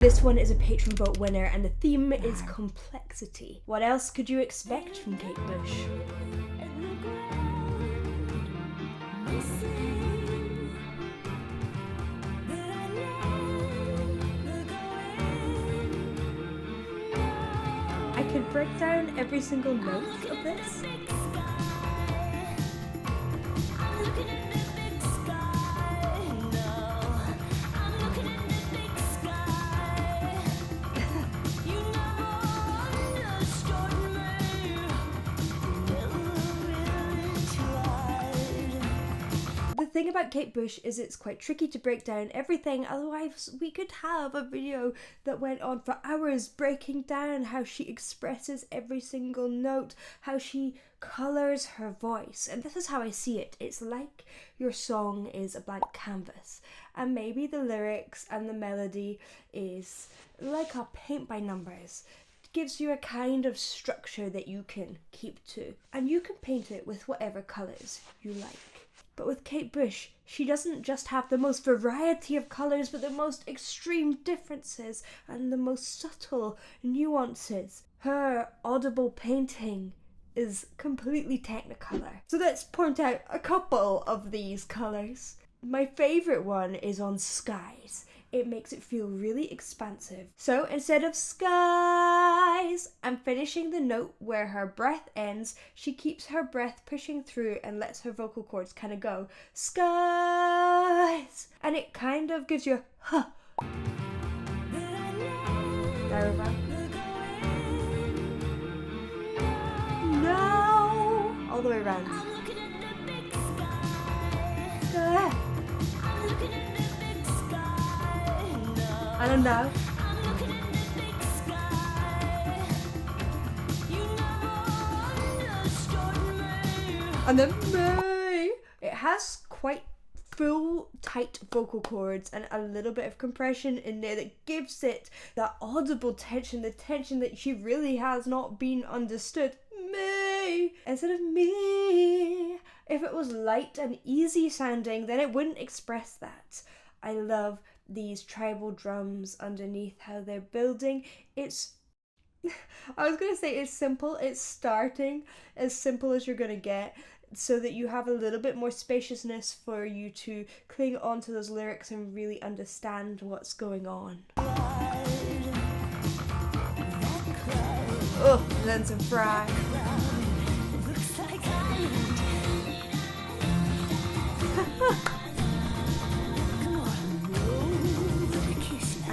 This one is a Patreon vote winner and the theme is complexity. What else could you expect from Kate Bush? I could break down every single note of this. The thing about Kate Bush is it's quite tricky to break down everything, otherwise we could have a video that went on for hours breaking down how she expresses every single note, how she colours her voice. And this is how I see it. It's like your song is a blank canvas, and maybe the lyrics and the melody is like a paint by numbers. It gives you a kind of structure that you can keep to, and you can paint it with whatever colours you like. But with Kate Bush, she doesn't just have the most variety of colours, but the most extreme differences and the most subtle nuances. Her audible painting is completely technicolor. So let's point out a couple of these colours. My favourite one is on skies. It makes it feel really expansive. So instead of skies and finishing the note where her breath ends, she keeps her breath pushing through and lets her vocal cords kind of go skies, and it kind of gives you a huh. Over. No, all the way around. I don't know. And then May. It has quite full, tight vocal cords and a little bit of compression in there that gives it that audible tension, the tension that she really has not been understood. May instead of me. If it was light and easy sounding, then it wouldn't express that. I love these tribal drums underneath, how they're building. It's I was gonna say it's simple. It's starting as simple as you're gonna get, so that you have a little bit more spaciousness for you to cling on to those lyrics and really understand what's going on. Oh, and then some fry.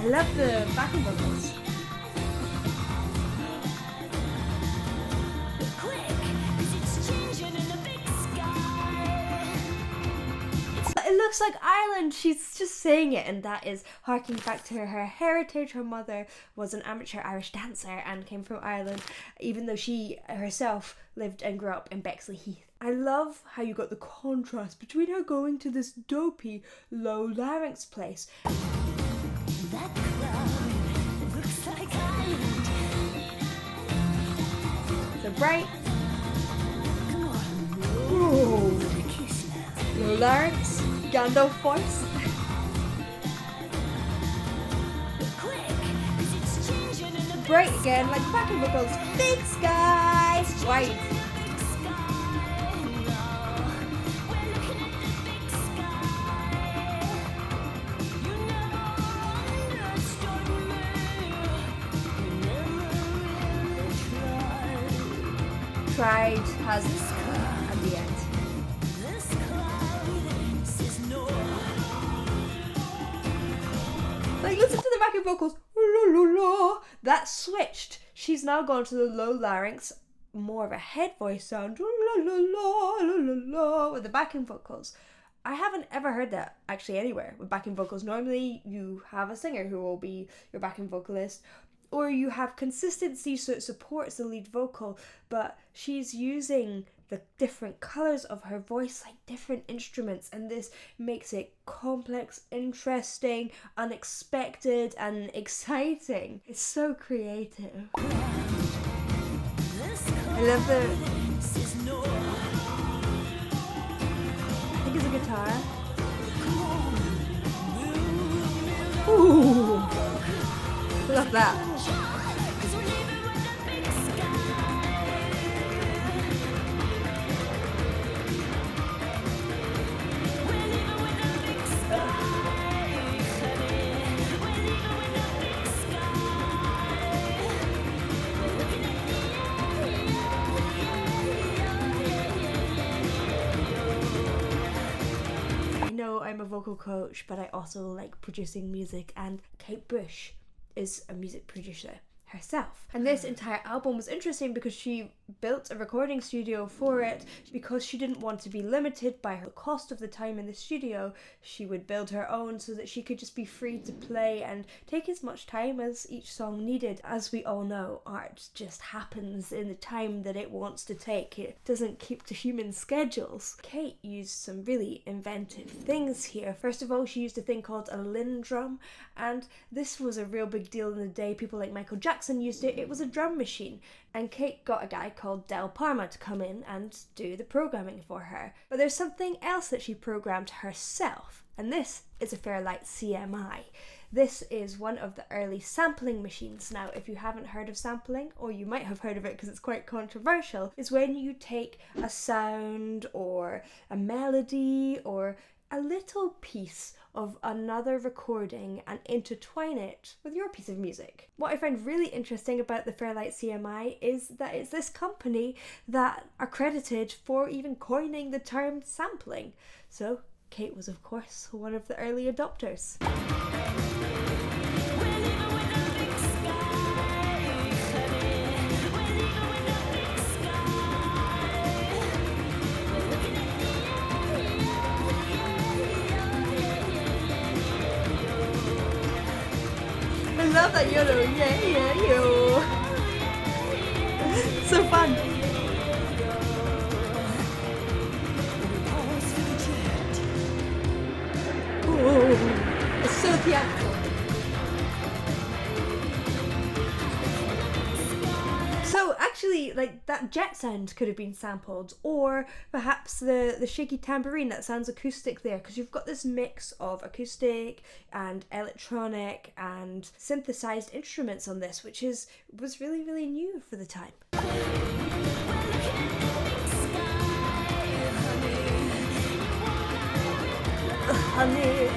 I love the backing vocals. It looks like Ireland. She's just saying it, and that is harking back to her heritage. Her mother was an amateur Irish dancer and came from Ireland, even though she herself lived and grew up in Bexley Heath. I love how you got the contrast between her going to this dopey low larynx place. That cloud looks like Ireland. So bright. Ooh. Low larynx, Gandalf voice. Bright again, like backing vocals. Big skies, white. Tried has at the end. Like, listen to the backing vocals. That switched. She's now gone to the low larynx, more of a head voice sound. With the backing vocals. I haven't ever heard that actually anywhere with backing vocals. Normally you have a singer who will be your backing vocalist, or you have consistency so it supports the lead vocal, but she's using the different colours of her voice like different instruments, and this makes it complex, interesting, unexpected, and exciting. It's so creative. I love the... I think it's a guitar. Ooh. Love that. I'm a vocal coach, but I also like producing music, and Kate Bush is a music producer herself. And this entire album was interesting because she built a recording studio for it because she didn't want to be limited by her cost of the time in the studio. She would build her own so that she could just be free to play and take as much time as each song needed. As we all know, art just happens in the time that it wants to take. It doesn't keep to human schedules. Kate used some really inventive things here. First of all, she used a thing called a Linn drum, and this was a real big deal in the day. People like Michael Jackson used it. It was a drum machine, and Kate got a guy called Del Parma to come in and do the programming for her. But there's something else that she programmed herself, and this is a Fairlight CMI. This is one of the early sampling machines. Now, if you haven't heard of sampling, or you might have heard of it because it's quite controversial, is when you take a sound or a melody or a little piece of another recording and intertwine it with your piece of music. What I find really interesting about the Fairlight CMI is that it's this company that are credited for even coining the term sampling. So Kate was, of course, one of the early adopters. I love that yodel, yeah, yo. So fun. Ooh, it's so theatrical. So actually, like, that jet sound could have been sampled, or perhaps the shaky tambourine that sounds acoustic there, because you've got this mix of acoustic and electronic and synthesized instruments on this, which was really, really new for the time. Honey.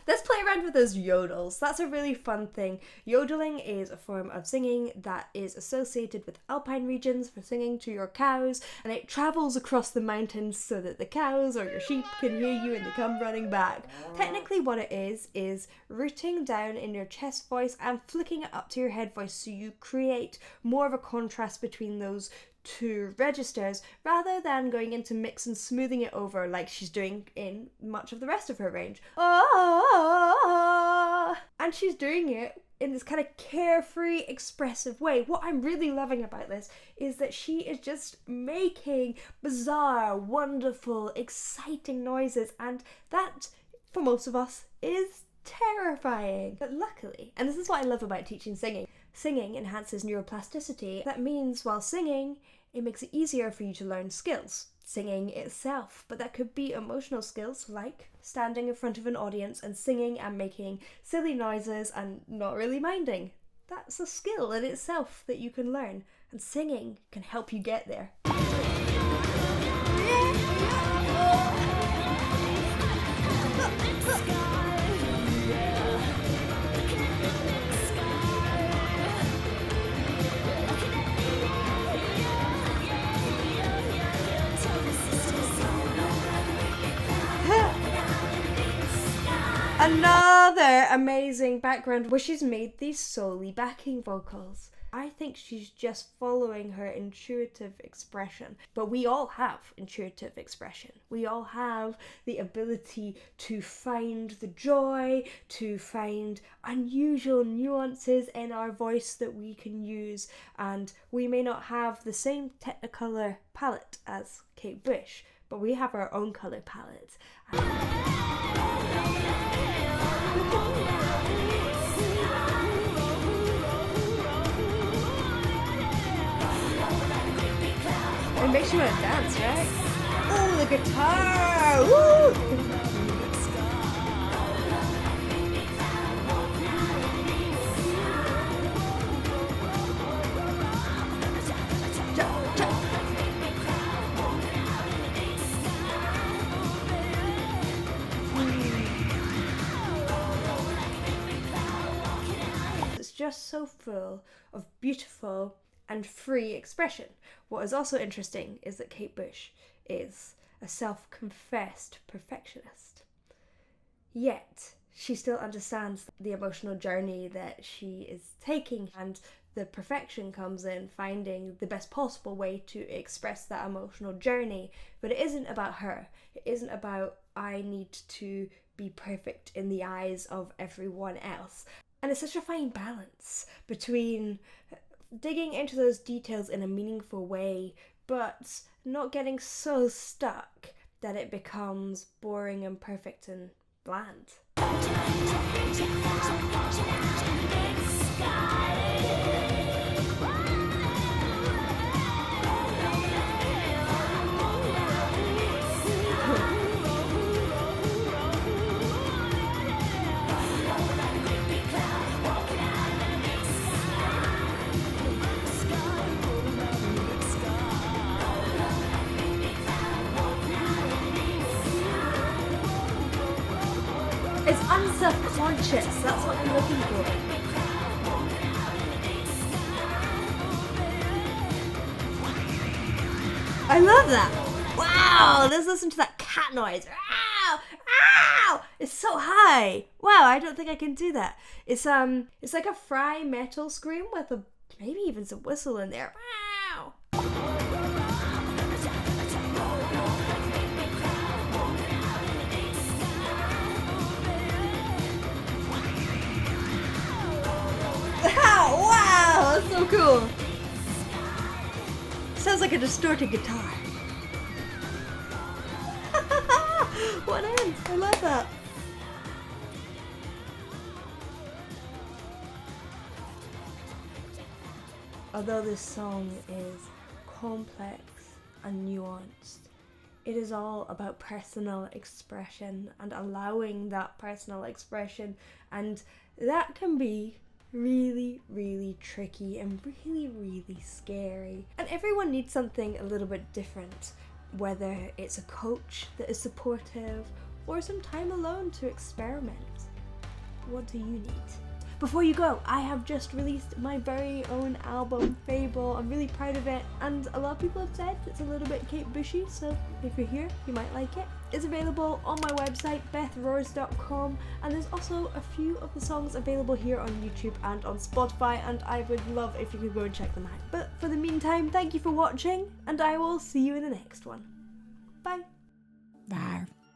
Let's play around with those yodels. That's a really fun thing. Yodeling is a form of singing that is associated with alpine regions for singing to your cows, and it travels across the mountains so that the cows or your sheep can hear you and they come running back. Technically what it is rooting down in your chest voice and flicking it up to your head voice, so you create more of a contrast between those two registers rather than going into mix and smoothing it over like she's doing in much of the rest of her range. And she's doing it in this kind of carefree, expressive way. What I'm really loving about this is that she is just making bizarre, wonderful, exciting noises, and that, for most of us, is terrifying. But luckily, and this is what I love about teaching singing, singing enhances neuroplasticity. That means while singing, it makes it easier for you to learn skills. Singing itself, but that could be emotional skills like standing in front of an audience and singing and making silly noises and not really minding. That's a skill in itself that you can learn, and singing can help you get there. Another amazing background where she's made these solely backing vocals. I think she's just following her intuitive expression. But we all have intuitive expression. We all have the ability to find the joy, to find unusual nuances in our voice that we can use. And we may not have the same Technicolor palette as Kate Bush, but we have our own colour palette. Makes you want to dance, right? Oh, the guitar! Woo! It's just so full of beautiful and free expression. What is also interesting is that Kate Bush is a self-confessed perfectionist. Yet, she still understands the emotional journey that she is taking, and the perfection comes in finding the best possible way to express that emotional journey. But it isn't about her. It isn't about, I need to be perfect in the eyes of everyone else. And it's such a fine balance between digging into those details in a meaningful way, but not getting so stuck that it becomes boring and perfect and bland. It's unself-conscious, that's what I'm looking for. I love that! Wow, let's listen to that cat noise. Ow! Ow! It's so high! Wow, I don't think I can do that. It's like a fry metal scream with maybe even some whistle in there. Wow! Wow, that's so cool. Sounds like a distorted guitar. What ends? I love that. Although this song is complex and nuanced, it is all about personal expression and allowing that personal expression, and that can be really, really tricky and really, really scary. And everyone needs something a little bit different, whether it's a coach that is supportive or some time alone to experiment. What do you need? Before you go, I have just released my very own album, Fable. I'm really proud of it, and a lot of people have said it's a little bit Kate Bushy, so if you're here, you might like it. It's available on my website, bethroars.com, and there's also a few of the songs available here on YouTube and on Spotify, and I would love if you could go and check them out. But for the meantime, thank you for watching, and I will see you in the next one. Bye. Bye.